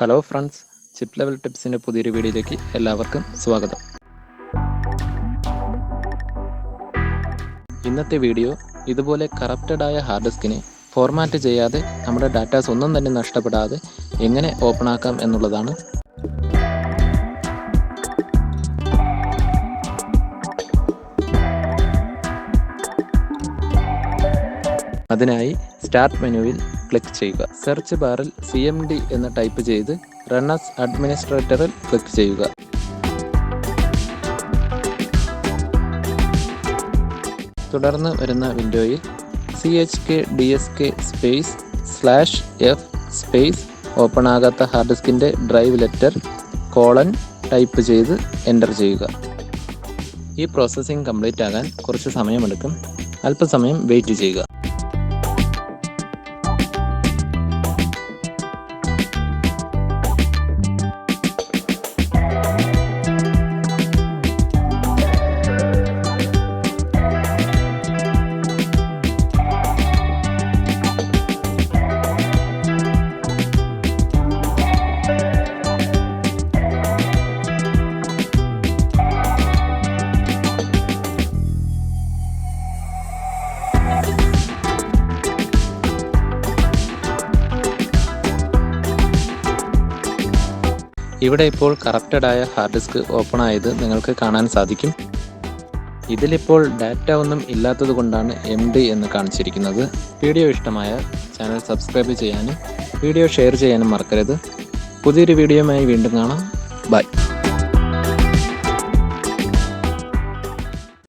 Hello friends, chip level ടിപ്സിൻ്റെ പുതിയൊരു വീഡിയോയിലേക്ക് എല്ലാവർക്കും സ്വാഗതം. ഇന്നത്തെ വീഡിയോ ഇതുപോലെ കറപ്റ്റഡായ ഹാർഡ് ഡിസ്കിനെ ഫോർമാറ്റ് ചെയ്യാതെ നമ്മുടെ ഡാറ്റാസ് ഒന്നും തന്നെ നഷ്ടപ്പെടാതെ എങ്ങനെ ഓപ്പൺ ആക്കാം എന്നുള്ളതാണ്. അതിനായി സ്റ്റാർട്ട് മെനുവിൽ ക്ലിക്ക് ചെയ്യുക. സെർച്ച് ബാറിൽ CMD എന്ന് ടൈപ്പ് ചെയ്ത് റൺ ആസ് അഡ്മിനിസ്ട്രേറ്ററിൽ ക്ലിക്ക് ചെയ്യുക. തുടർന്ന് വരുന്ന വിൻഡോയിൽ chkdsk/f ഓപ്പൺ ആകാത്ത ഹാർഡ് ഡിസ്കിൻ്റെ ഡ്രൈവ് ലെറ്റർ : ടൈപ്പ് ചെയ്ത് എൻ്റർ ചെയ്യുക. ഈ പ്രോസസ്സിംഗ് കംപ്ലീറ്റ് ആകാൻ കുറച്ച് സമയമെടുക്കും. അല്പസമയം വെയിറ്റ് ചെയ്യുക. ഇവിടെ ഇപ്പോൾ കറപ്റ്റഡായ ഹാർഡ് ഡിസ്ക് ഓപ്പൺ ആയത് നിങ്ങൾക്ക് കാണാൻ സാധിക്കും. ഇതിലിപ്പോൾ ഡാറ്റ ഒന്നും ഇല്ലാത്തത് കൊണ്ടാണ് MD എന്ന് കാണിച്ചിരിക്കുന്നത്. വീഡിയോ ഇഷ്ടമായാൽ ചാനൽ സബ്സ്ക്രൈബ് ചെയ്യാനും വീഡിയോ ഷെയർ ചെയ്യാനും മറക്കരുത്. പുതിയൊരു വീഡിയോയുമായി വീണ്ടും കാണാം. ബൈ.